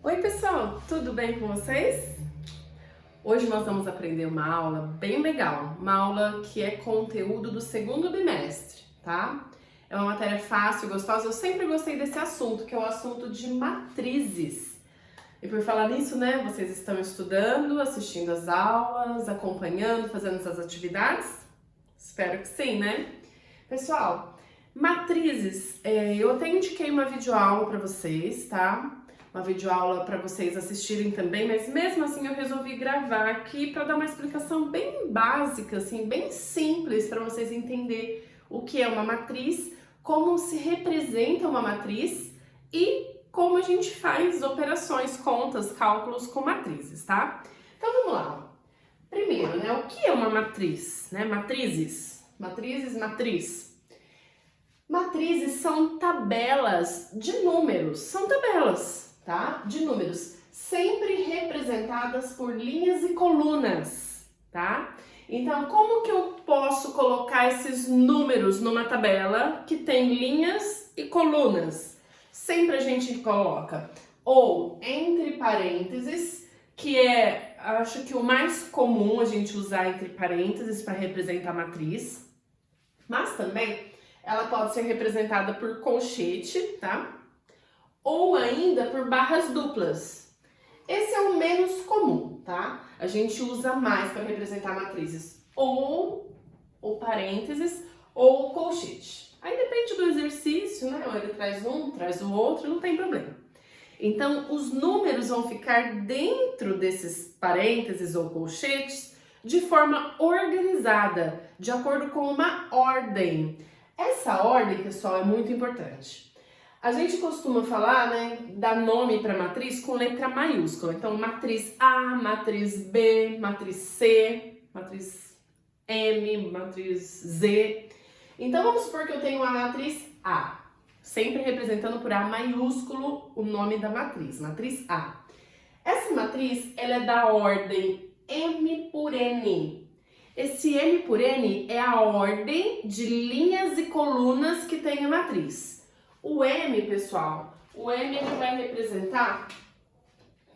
Oi pessoal, tudo bem com vocês? Hoje nós vamos aprender uma aula bem legal, uma aula que é conteúdo do segundo bimestre, tá? É uma matéria fácil e gostosa, eu sempre gostei desse assunto, que é o assunto de matrizes. E por falar nisso, né, vocês estão estudando, assistindo as aulas, acompanhando, fazendo essas atividades? Espero que sim, né? Pessoal, matrizes, eu até indiquei uma videoaula para vocês, tá? Uma videoaula para vocês assistirem também, mas mesmo assim eu resolvi gravar aqui para dar uma explicação bem básica, assim, bem simples para vocês entenderem o que é uma matriz, como se representa uma matriz e como a gente faz operações, contas, cálculos com matrizes, tá? Então vamos lá. Primeiro, né, o que é uma matriz, né? Matriz. Matrizes são tabelas de números, são tabelas, tá? De números, sempre representadas por linhas e colunas, tá? Então, como que eu posso colocar esses números numa tabela que tem linhas e colunas? Sempre a gente coloca ou entre parênteses, que é, acho que o mais comum a gente usar entre parênteses para representar a matriz, mas também ela pode ser representada por colchete, tá? Ou ainda por barras duplas. Esse é o menos comum, tá? A gente usa mais para representar matrizes ou o parênteses ou o colchete. Aí depende do exercício, né? Ou ele traz um, traz o outro, não tem problema. Então, os números vão ficar dentro desses parênteses ou colchetes de forma organizada, de acordo com uma ordem. Essa ordem, pessoal, é muito importante. A gente costuma falar, né, dar nome para matriz com letra maiúscula. Então, matriz A, matriz B, matriz C, matriz M, matriz Z. Então, vamos supor que eu tenho a matriz A, sempre representando por A maiúsculo o nome da matriz A. Essa matriz, ela é da ordem M por N. Esse M por N é a ordem de linhas e colunas que tem a matriz. O M, pessoal, o M ele vai representar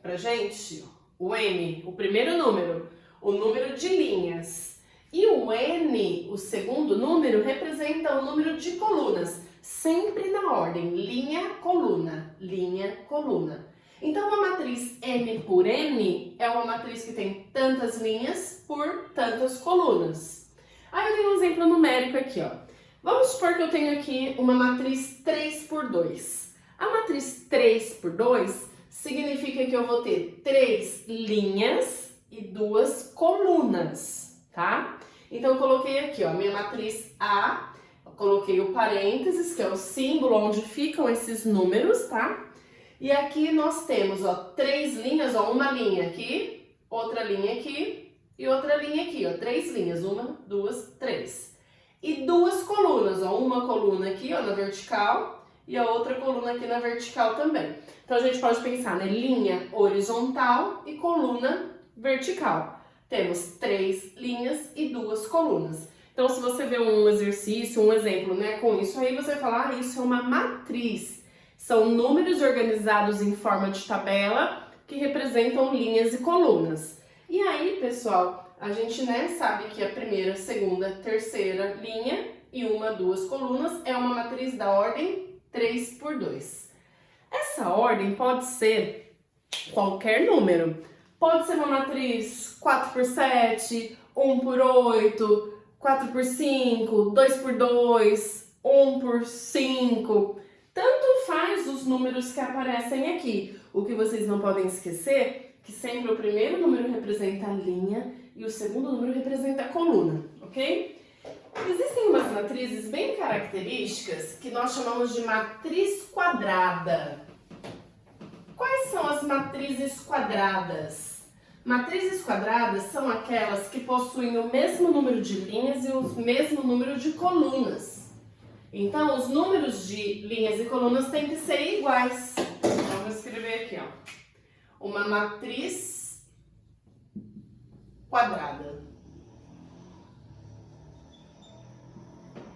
pra gente, o M, o primeiro número, o número de linhas. E o N, o segundo número, representa o número de colunas, sempre na ordem, linha, coluna, linha, coluna. Então, uma matriz M por N é uma matriz que tem tantas linhas por tantas colunas. Aí eu tenho um exemplo numérico aqui, ó. Vamos supor que eu tenho aqui uma matriz 3 por 2. A matriz 3 por 2 significa que eu vou ter 3 linhas e 2 colunas, tá? Então, eu coloquei aqui, ó, minha matriz A, eu coloquei o parênteses, que é o símbolo onde ficam esses números, tá? E aqui nós temos, ó, 3 linhas, ó, uma linha aqui, outra linha aqui e outra linha aqui, ó, 3 linhas, 1, 2, 3. E 2 colunas, ó, uma coluna aqui, ó, na vertical e a outra coluna aqui na vertical também. Então a gente pode pensar, né, linha horizontal e coluna vertical. Temos 3 linhas e 2 colunas. Então se você vê um exercício, um exemplo, né, com isso aí, você vai falar, ah, isso é uma matriz. São números organizados em forma de tabela que representam linhas e colunas. E aí, pessoal, a gente, né, sabe que a primeira, segunda, terceira linha e 1, 2 colunas é uma matriz da ordem 3 por 2. Essa ordem pode ser qualquer número. Pode ser uma matriz 4 por 7, 1 por 8, 4 por 5, 2 por 2, 1 por 5... Tanto faz os números que aparecem aqui. O que vocês não podem esquecer que sempre o primeiro número representa a linha e o segundo número representa a coluna, ok? Existem umas matrizes bem características que nós chamamos de matriz quadrada. Quais são as matrizes quadradas? Matrizes quadradas são aquelas que possuem o mesmo número de linhas e o mesmo número de colunas. Então, os números de linhas e colunas têm que ser iguais. Então, vou escrever aqui, ó. Uma matriz quadrada.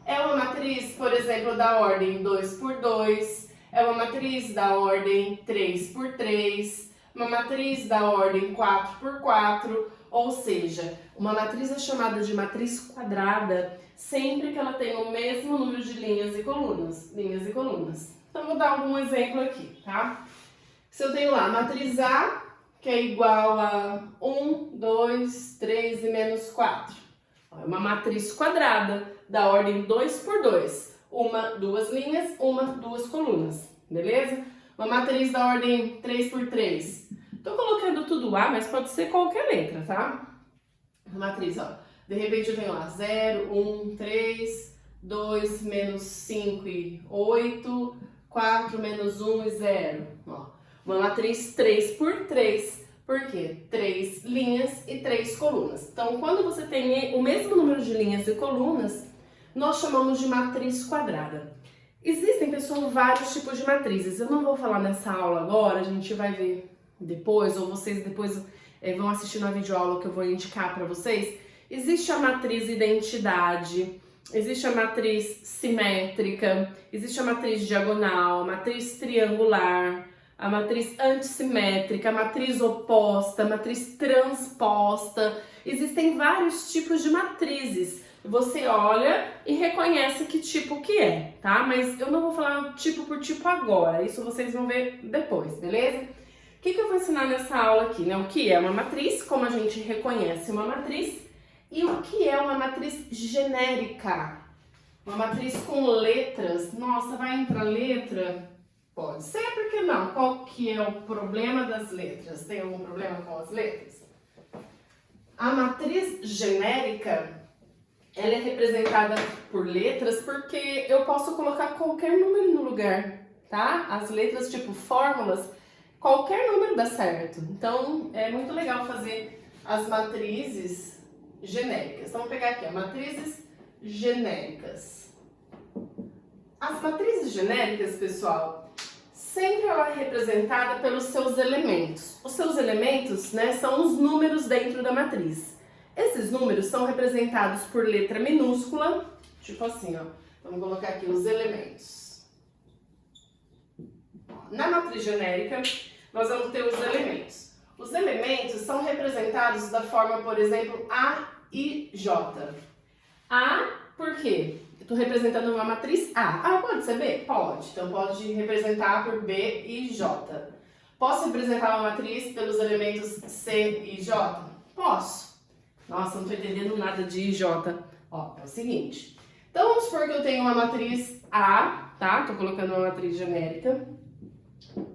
É uma matriz, por exemplo, da ordem 2 por 2. é uma matriz da ordem 3 por 3, uma matriz da ordem 4 por 4, ou seja, uma matriz é chamada de matriz quadrada sempre que ela tem o mesmo número de linhas e colunas. Então, vou dar algum exemplo aqui, tá? Se eu tenho lá a matriz A, que é igual a 1, 2, 3 e menos 4. É uma matriz quadrada da ordem 2 por 2. Uma, duas linhas, uma, duas colunas, beleza? Uma matriz da ordem 3 por 3. Tô colocando tudo A, mas pode ser qualquer letra, tá? Uma matriz, ó. De repente eu tenho lá 0, 1, 3, 2, menos 5 e 8, 4, menos 1 e 0. Ó, uma matriz 3 por 3. Por quê? 3 linhas e 3 colunas. Então, quando você tem o mesmo número de linhas e colunas, nós chamamos de matriz quadrada. Existem, pessoal, vários tipos de matrizes. Eu não vou falar nessa aula agora, a gente vai ver depois, ou vocês depois vão assistir na videoaula que eu vou indicar para vocês. Existe a matriz identidade, existe a matriz simétrica, existe a matriz diagonal, a matriz triangular, a matriz antissimétrica, a matriz oposta, a matriz transposta. Existem vários tipos de matrizes. Você olha e reconhece que tipo que é, tá? Mas eu não vou falar tipo por tipo agora, isso vocês vão ver depois, beleza? O que eu vou ensinar nessa aula aqui, né? O que é uma matriz, como a gente reconhece uma matriz, e o que é uma matriz genérica. Uma matriz com letras. Nossa, vai entrar letra? Pode ser, por que não? Qual que é o problema das letras? Tem algum problema com as letras? A matriz genérica, ela é representada por letras porque eu posso colocar qualquer número no lugar, tá? As letras, tipo fórmulas, qualquer número dá certo. Então, é muito legal fazer as matrizes genéricas. Então, vamos pegar aqui, ó, matrizes genéricas. As matrizes genéricas, pessoal, sempre ela é representada pelos seus elementos. Os seus elementos, né, são os números dentro da matriz. Esses números são representados por letra minúscula, tipo assim, ó. Vamos colocar aqui os elementos. Na matriz genérica, nós vamos ter os elementos. Os elementos são representados da forma, por exemplo, A e J. A, por quê? Eu estou representando uma matriz A. Ah, pode ser B? Pode. Então, pode representar por B e J. Posso representar uma matriz pelos elementos C e J? Posso. Nossa, não estou entendendo nada de I e J. Ó, é o seguinte. Então, vamos supor que eu tenho uma matriz A, tá? Estou colocando uma matriz genérica.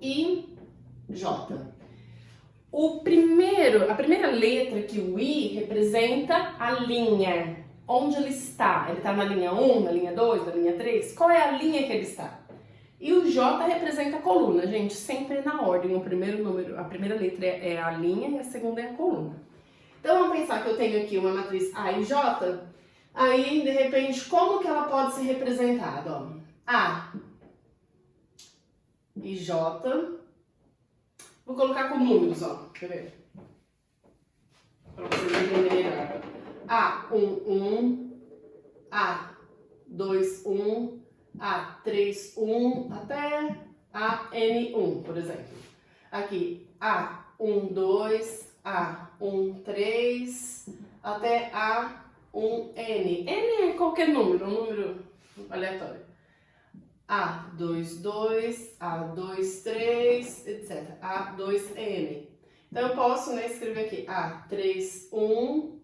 I, J. A primeira letra aqui, o I, representa a linha. Onde ele está? Ele está na linha 1, na linha 2, na linha 3? Qual é a linha que ele está? E o J representa a coluna, gente, sempre na ordem. O primeiro número, a primeira letra é a linha e a segunda é a coluna. Então, vamos pensar que eu tenho aqui uma matriz A e J. Aí, de repente, como que ela pode ser representada? Ó, A e J. Vou colocar com números, ó. Quer ver? Para vocês entenderem melhor. A1, 1, A2, 1, A3, 1, até AN1, por exemplo. Aqui, A1, 2, A1, 3, até A1, N. N é qualquer número, um número aleatório. A2, 2, A2, 3, etc. A2, N. Então, eu posso, né, escrever aqui A3, 1,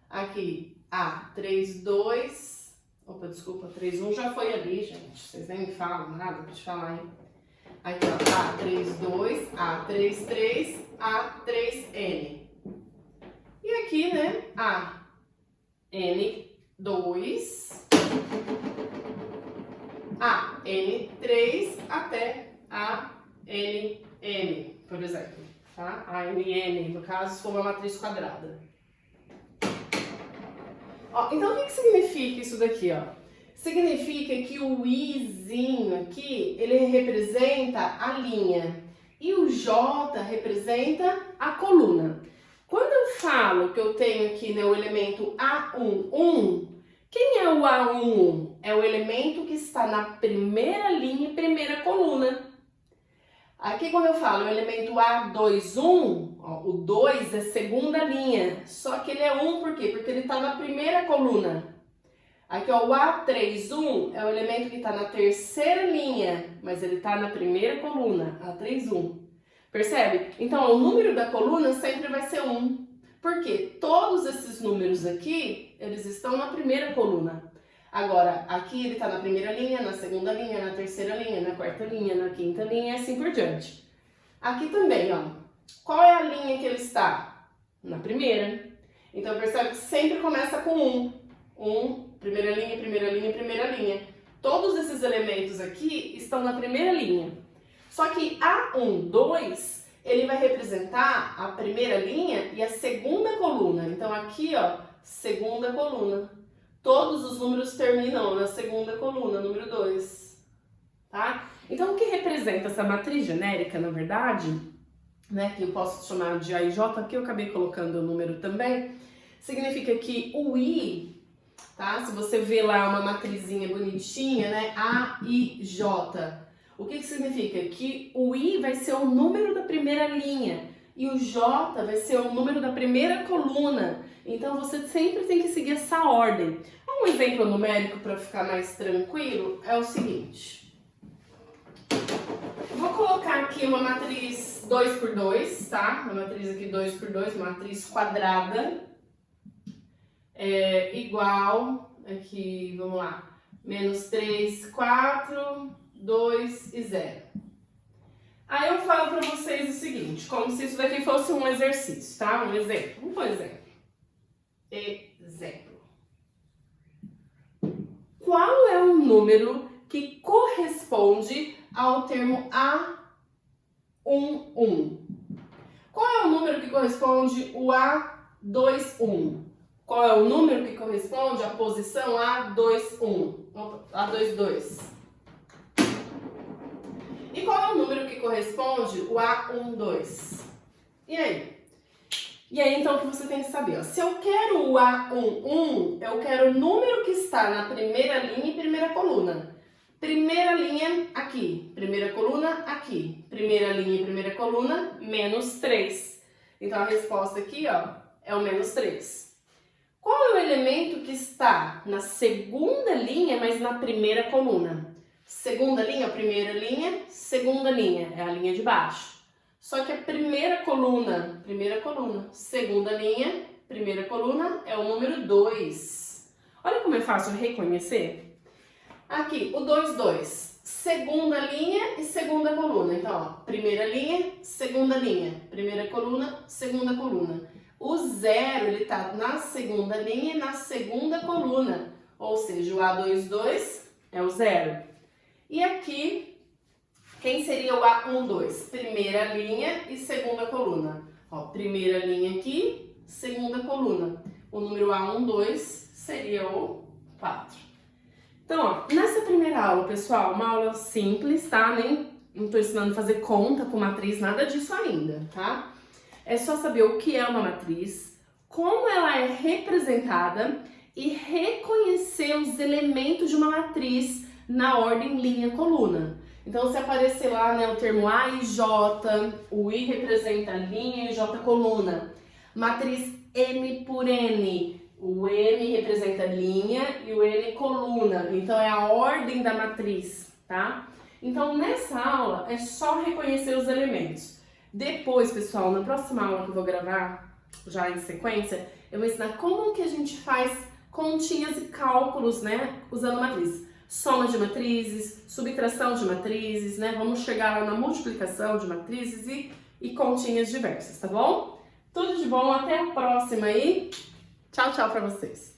aqui A3, 2, opa, desculpa, 3, 1 já foi ali, gente, vocês nem me falam nada pra te falar, hein? Aqui, ó, A3, 2, A3, 3, A3, N. E aqui, né, AN2, AN3 até ANN, por exemplo, tá? ANN, no caso, se for uma matriz quadrada. Ó, então, o que significa isso daqui, ó? Significa que o Izinho aqui, ele representa a linha e o J representa a coluna. Quando eu falo que eu tenho aqui, né, o elemento A11, quem é o A11? é o elemento que está na primeira linha e primeira coluna. Aqui quando eu falo o elemento A21, ó, o 2 é segunda linha, só que ele é 1 por quê? Porque ele está na primeira coluna. Aqui ó, o A31 é o elemento que está na terceira linha, mas ele está na primeira coluna, A31. Percebe? Então o número da coluna sempre vai ser 1. Porque todos esses números aqui, eles estão na primeira coluna. Agora, aqui ele está na primeira linha, na segunda linha, na terceira linha, na quarta linha, na quinta linha e assim por diante. Aqui também, ó. Qual é a linha que ele está? Na primeira. Então, percebe que sempre começa com 1. Primeira linha, primeira linha, primeira linha. Todos esses elementos aqui estão na primeira linha. Só que A1, 2, ele vai representar a primeira linha e a segunda coluna. Então, aqui, ó, segunda coluna. Todos os números terminam na segunda coluna, número 2, tá? Então, o que representa essa matriz genérica, na verdade, né, que eu posso chamar de A e J, aqui eu acabei colocando o número também, significa que o I, tá? Se você vê lá uma matrizinha bonitinha, né, A, I, J, o que significa? Que o I vai ser o número da primeira linha e o J vai ser o número da primeira coluna. Então, você sempre tem que seguir essa ordem. Um exemplo numérico para ficar mais tranquilo é o seguinte. Vou colocar aqui uma matriz 2 por 2, tá? Uma matriz aqui 2 por 2, uma matriz quadrada. Igual, aqui, vamos lá, menos 3, 4, 2 e 0. Aí eu falo para vocês o seguinte, como se isso daqui fosse um exercício, tá? Um exemplo. Um exemplo. Qual é o número que corresponde ao termo A11? Qual é o número que corresponde ao A21? Qual é o número que corresponde à posição A21? A22. E qual é o número que corresponde ao A12? E aí? E aí, então, o que você tem que saber? Ó, se eu quero o A11, eu quero o número que está na primeira linha e primeira coluna. Primeira linha aqui, primeira coluna aqui. Primeira linha e primeira coluna, menos 3. Então, a resposta aqui, ó, é o menos 3. Qual é o elemento que está na segunda linha, mas na primeira coluna? Segunda linha, primeira linha, segunda linha, é a linha de baixo. Só que a primeira coluna, segunda linha, primeira coluna é o número 2. Olha como é fácil reconhecer. Aqui, o 2, 2. Segunda linha e segunda coluna. Então, ó, primeira linha, primeira coluna, segunda coluna. O 0, ele tá na segunda linha e na segunda coluna. Ou seja, o A22 é o 0. E aqui, quem seria o A12? Primeira linha e segunda coluna. Ó, primeira linha aqui, segunda coluna. O número A12 seria o 4. Então, ó, nessa primeira aula, pessoal, uma aula simples, tá? Não tô ensinando a fazer conta com matriz, nada disso ainda, tá? É só saber o que é uma matriz, como ela é representada e reconhecer os elementos de uma matriz na ordem linha-coluna. Então, se aparecer lá, né, o termo A e J, o I representa linha e J coluna. Matriz M por N, o M representa linha e o N coluna. Então, é a ordem da matriz, tá? Então, nessa aula, é só reconhecer os elementos. Depois, pessoal, na próxima aula que eu vou gravar, já em sequência, eu vou ensinar como que a gente faz continhas e cálculos, né, usando matriz. Soma de matrizes, subtração de matrizes, né? Vamos chegar lá na multiplicação de matrizes e continhas diversas, tá bom? Tudo de bom, até a próxima aí. Tchau, tchau pra vocês.